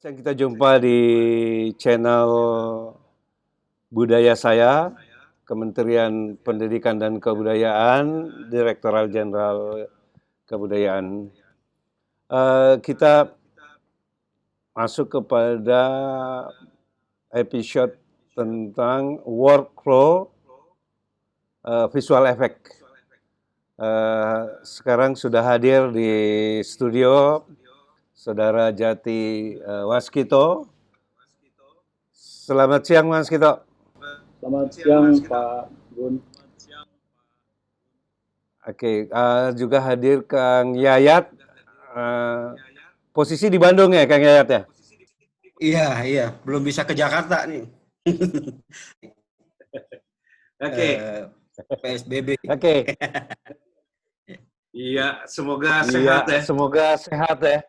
Kita jumpa di channel budaya saya, Kementerian Pendidikan dan Kebudayaan, Direktorat Jenderal Kebudayaan. Kita masuk kepada episode tentang workflow visual effect. Sekarang sudah hadir di studio Saudara Jati Waskito. Selamat siang, Mas Kito. Selamat siang, Pak Gun. Oke, juga hadir Kang Yayat. Posisi di Bandung ya, Kang Yayat ya? Iya, belum bisa ke Jakarta nih. Oke. PSBB. Oke. Iya, semoga sehat ya. Semoga sehat ya.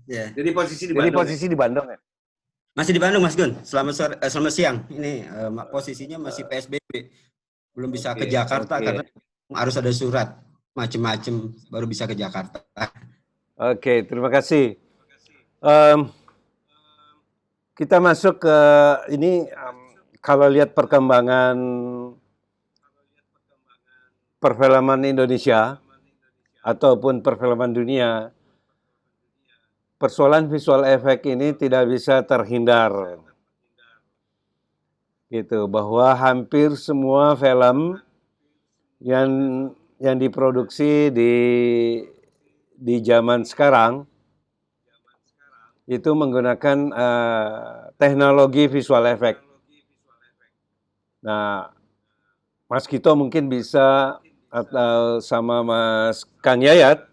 Ya. Jadi posisi di Bandung ya? Masih di Bandung, Mas Gun. Selamat siang. Ini posisinya masih PSBB. Belum bisa ke Jakarta karena harus ada surat macem-macem baru bisa ke Jakarta. Oke, terima kasih. Kita masuk ke ini, kalau lihat perkembangan perfilman Indonesia ataupun perfilman dunia, persoalan visual effect ini tidak bisa terhindar. Gitu, bahwa hampir semua film yang diproduksi di zaman sekarang itu menggunakan teknologi visual effect. Nah, Mas Kito mungkin bisa atau sama Mas Kang Yayat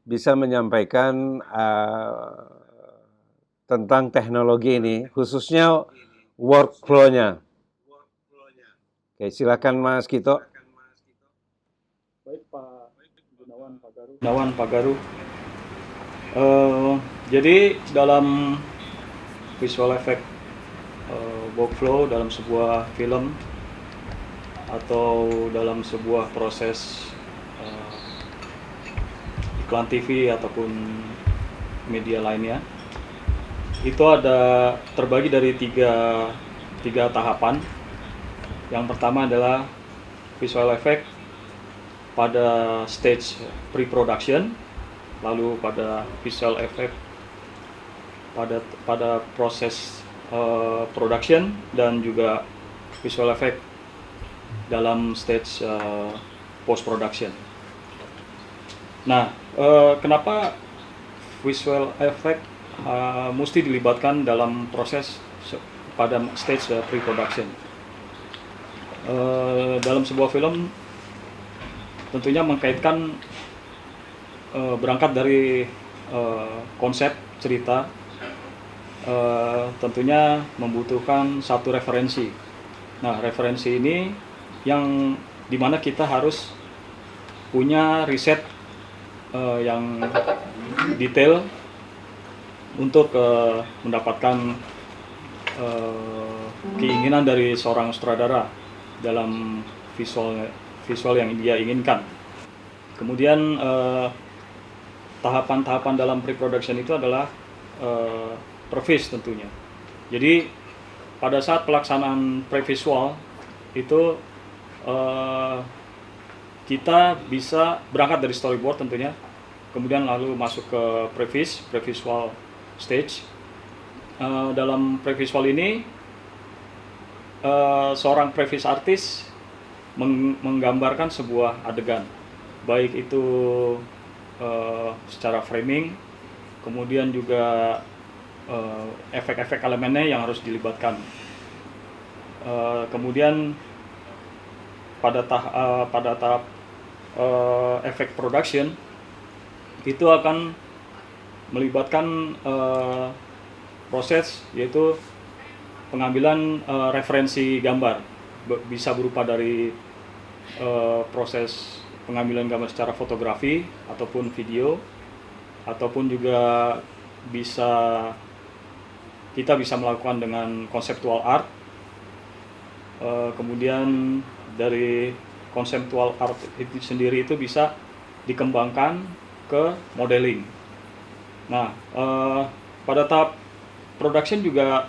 bisa menyampaikan tentang teknologi ini, khususnya workflow-nya. Oke, silakan Mas Kito. Baik, Pak Gunawan Pagaru. Jadi dalam visual effect workflow dalam sebuah film atau dalam sebuah proses iklan TV ataupun media lainnya, itu ada terbagi dari tiga tahapan. Yang pertama adalah visual effect pada stage pre-production, lalu pada visual effect pada proses production, dan juga visual effect dalam stage post production. Nah, kenapa visual effect mesti dilibatkan dalam proses pada stage pre-production? Dalam sebuah film tentunya mengkaitkan berangkat dari konsep cerita, tentunya membutuhkan satu referensi. Nah, referensi ini yang dimana kita harus punya riset yang detail untuk mendapatkan keinginan dari seorang sutradara dalam visual yang dia inginkan. Kemudian tahapan-tahapan dalam pre-production itu adalah pre-vis tentunya. Jadi pada saat pelaksanaan pre-visual itu kita bisa berangkat dari storyboard tentunya, kemudian lalu masuk ke pre-visual stage. Dalam pre-visual ini seorang pre-vis artist menggambarkan sebuah adegan, baik itu secara framing, kemudian juga efek-efek elemennya yang harus dilibatkan. Kemudian pada tahap efek production itu akan melibatkan proses, yaitu pengambilan referensi gambar, bisa berupa dari proses pengambilan gambar secara fotografi ataupun video, ataupun juga kita bisa melakukan dengan conceptual art. Kemudian dari conceptual art itu sendiri itu bisa dikembangkan ke modeling. Nah, pada tahap production juga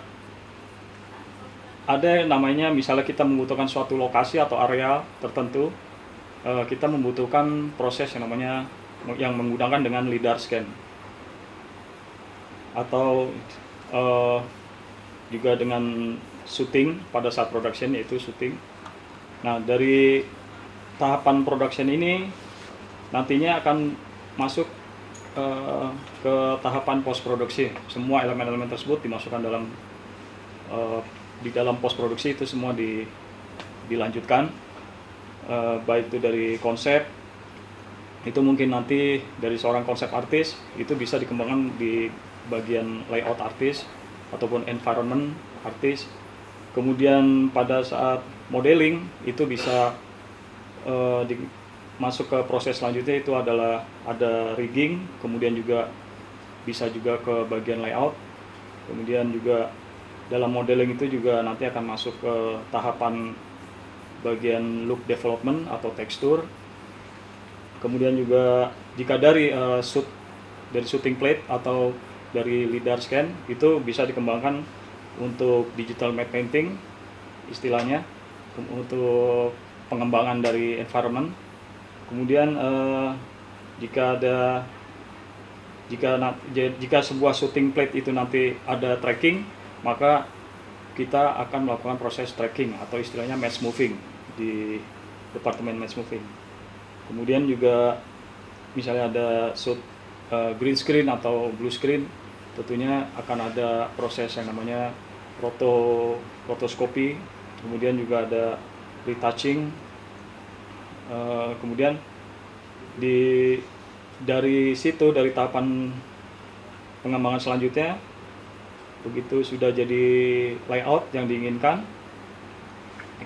ada yang namanya, misalnya kita membutuhkan suatu lokasi atau area tertentu, kita membutuhkan proses yang namanya yang menggunakan dengan lidar scan, atau juga dengan shooting pada saat production, yaitu shooting. Nah, dari tahapan production ini nantinya akan masuk ke tahapan post produksi. Semua elemen-elemen tersebut dimasukkan dalam di dalam post produksi, itu semua dilanjutkan, baik itu dari konsep, itu mungkin nanti dari seorang konsep artis itu bisa dikembangkan di bagian layout artis ataupun environment artis. Kemudian pada saat modeling itu bisa masuk ke proses selanjutnya, itu adalah ada rigging, kemudian juga bisa juga ke bagian layout. Kemudian juga dalam modeling itu juga nanti akan masuk ke tahapan bagian look development atau tekstur. Kemudian juga jika dari shooting plate atau dari lidar scan itu bisa dikembangkan untuk digital matte painting istilahnya, untuk pengembangan dari environment. Kemudian jika sebuah shooting plate itu nanti ada tracking, maka kita akan melakukan proses tracking atau istilahnya match moving di departemen match moving. Kemudian juga misalnya ada shoot green screen atau blue screen, tentunya akan ada proses yang namanya rotoskopi, kemudian juga ada retouching. Kemudian dari situ, dari tahapan pengembangan selanjutnya, begitu sudah jadi layout yang diinginkan,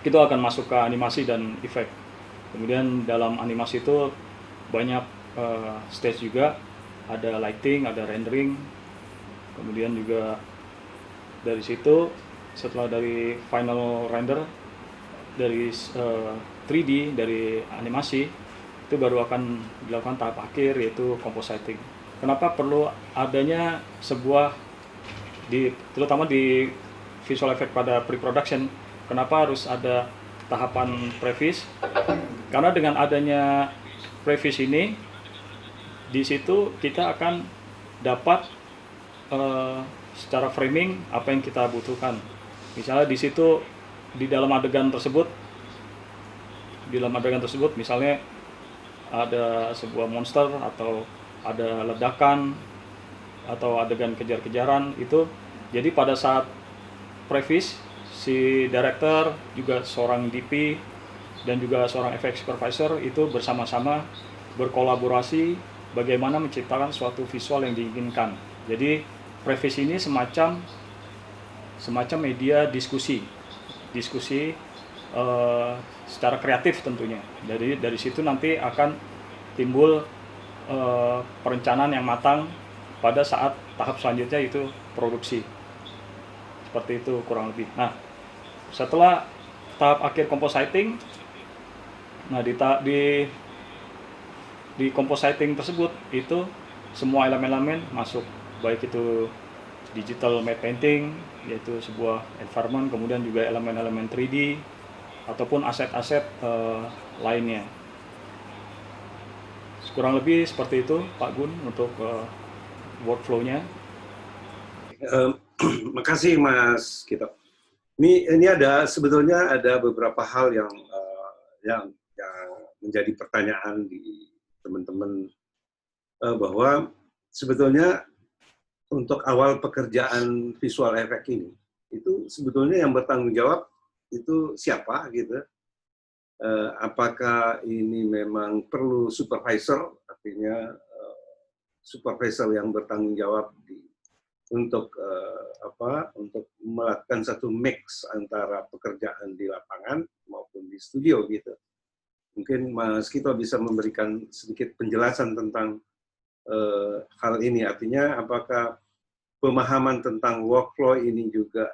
itu akan masuk ke animasi dan efek. Kemudian dalam animasi itu banyak stage juga, ada lighting, ada rendering. Kemudian juga dari situ, setelah dari final render dari 3D dari animasi, itu baru akan dilakukan tahap akhir, yaitu compositing. Kenapa perlu adanya sebuah terutama di visual effect pada pre-production, kenapa harus ada tahapan previs? Karena dengan adanya previs ini, di situ kita akan dapat secara framing apa yang kita butuhkan. Misalnya di situ, di dalam adegan tersebut misalnya ada sebuah monster atau ada ledakan atau adegan kejar-kejaran itu. Jadi pada saat previs, si director juga seorang DP dan juga seorang effect supervisor itu bersama-sama berkolaborasi bagaimana menciptakan suatu visual yang diinginkan. Jadi previs ini semacam media diskusi secara kreatif tentunya. Jadi dari situ nanti akan timbul perencanaan yang matang pada saat tahap selanjutnya, itu produksi. Seperti itu kurang lebih. Nah, setelah tahap akhir compositing, nah di compositing tersebut itu semua elemen-elemen masuk, baik itu digital matte painting, yaitu sebuah environment, kemudian juga elemen-elemen 3D ataupun aset-aset lainnya. Kurang lebih seperti itu, Pak Gun, untuk workflow-nya. Makasih Mas Kito. Ini sebetulnya ada beberapa hal yang menjadi pertanyaan di teman-teman, bahwa sebetulnya untuk awal pekerjaan visual effect ini, itu sebetulnya yang bertanggung jawab itu siapa gitu. Apakah ini memang perlu supervisor, artinya supervisor yang bertanggung jawab untuk melakukan satu mix antara pekerjaan di lapangan maupun di studio gitu. Mungkin Mas Kito bisa memberikan sedikit penjelasan tentang hal ini, artinya apakah pemahaman tentang workflow ini juga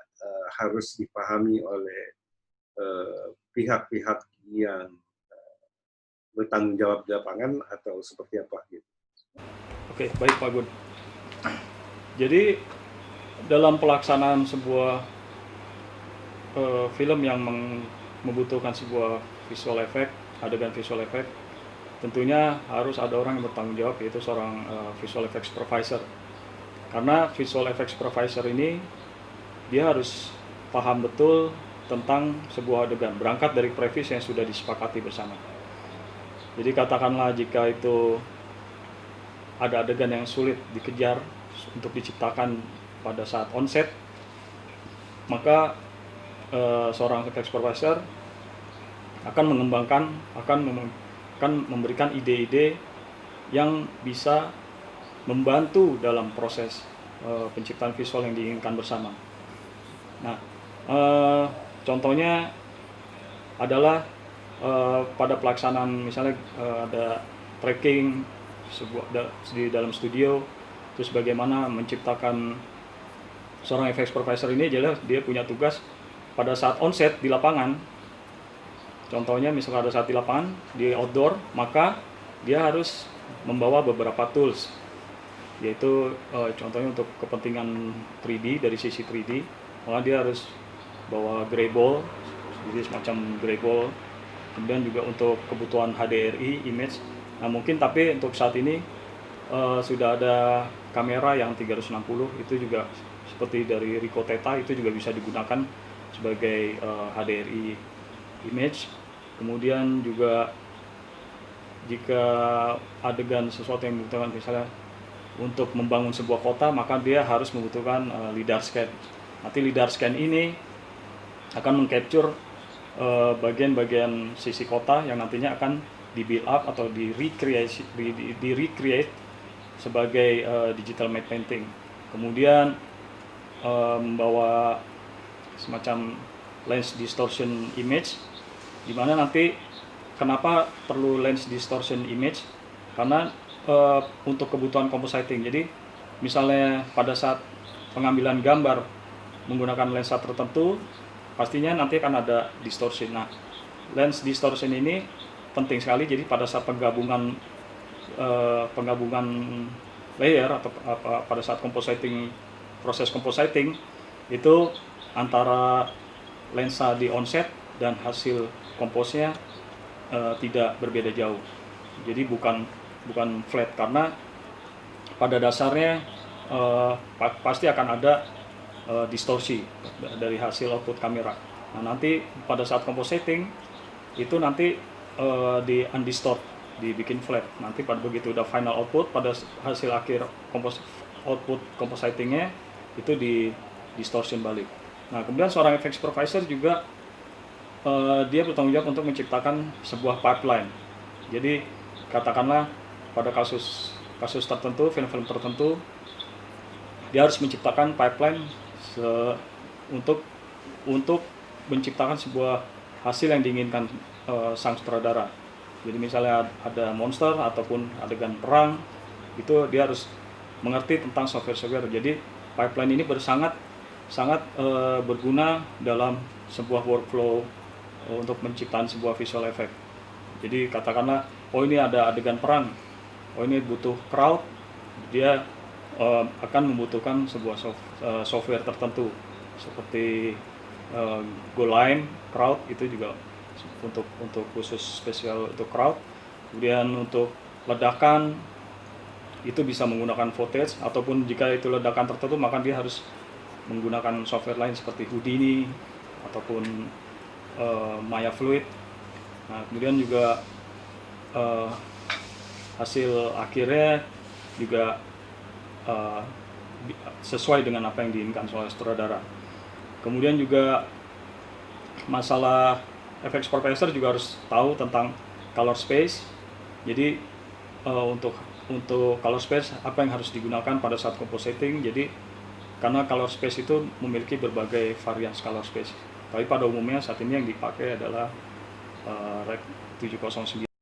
harus dipahami oleh pihak-pihak yang bertanggung jawab di lapangan atau seperti apa gitu. Oke, baik Pak Gun. Jadi dalam pelaksanaan sebuah film yang membutuhkan sebuah visual effect, adegan visual effect, tentunya harus ada orang yang bertanggung jawab, yaitu seorang visual effects supervisor. Karena visual effects supervisor ini dia harus paham betul tentang sebuah adegan, berangkat dari previs yang sudah disepakati bersama. Jadi katakanlah jika itu ada adegan yang sulit dikejar untuk diciptakan pada saat onset, maka seorang effects supervisor akan memberikan ide-ide yang bisa membantu dalam proses penciptaan visual yang diinginkan bersama. Nah, contohnya adalah pada pelaksanaan misalnya ada tracking di dalam studio, terus bagaimana menciptakan seorang effects supervisor ini adalah dia punya tugas pada saat onset di lapangan. Contohnya misalnya ada saat di lapangan, di outdoor, maka dia harus membawa beberapa tools, yaitu contohnya untuk kepentingan 3D, dari sisi 3D, maka dia harus bawa gray ball, jadi semacam gray ball. Kemudian juga untuk kebutuhan HDRI, image. Nah mungkin tapi untuk saat ini sudah ada kamera yang 360, itu juga seperti dari Ricoh Theta, itu juga bisa digunakan sebagai HDRI image. Kemudian juga jika adegan sesuatu yang membutuhkan misalnya untuk membangun sebuah kota, maka dia harus membutuhkan LiDAR scan. Nanti LiDAR scan ini akan mengcapture bagian-bagian sisi kota yang nantinya akan di-build up atau di-recreate sebagai digital matte painting. Kemudian membawa semacam lens distortion image, di mana nanti kenapa perlu lens distortion image? Karena untuk kebutuhan compositing. Jadi misalnya pada saat pengambilan gambar menggunakan lensa tertentu, pastinya nanti akan ada distortion. Nah, lens distortion ini penting sekali. Jadi pada saat penggabungan layer atau pada saat proses compositing itu antara lensa di onset dan hasil komposnya tidak berbeda jauh. Jadi bukan flat, karena pada dasarnya pasti akan ada distorsi dari hasil output kamera. Nah nanti pada saat compositing itu nanti di undistort, dibikin flat. Nanti pada begitu udah final output, pada hasil akhir output compositingnya itu di distortion balik. Nah kemudian seorang effects supervisor juga dia bertanggung jawab untuk menciptakan sebuah pipeline. Jadi katakanlah pada kasus tertentu, film-film tertentu, dia harus menciptakan pipeline untuk menciptakan sebuah hasil yang diinginkan sang sutradara. Jadi misalnya ada monster ataupun adegan perang, itu dia harus mengerti tentang software. Jadi pipeline ini sangat berguna dalam sebuah workflow untuk menciptakan sebuah visual effect. Jadi katakanlah, oh ini ada adegan perang, oh ini butuh crowd, dia akan membutuhkan sebuah software tertentu seperti GoLine, crowd itu juga untuk khusus spesial untuk crowd. Kemudian untuk ledakan itu bisa menggunakan footage, ataupun jika itu ledakan tertentu maka dia harus menggunakan software lain seperti Houdini ataupun Maya Fluid. Nah, kemudian juga hasil akhirnya juga sesuai dengan apa yang diinginkan oleh sutradara. Kemudian juga masalah effects supervisor juga harus tahu tentang color space. Jadi untuk color space apa yang harus digunakan pada saat compositing. Jadi karena color space itu memiliki berbagai varian color space. Tapi pada umumnya saat ini yang dipakai adalah Rec 709.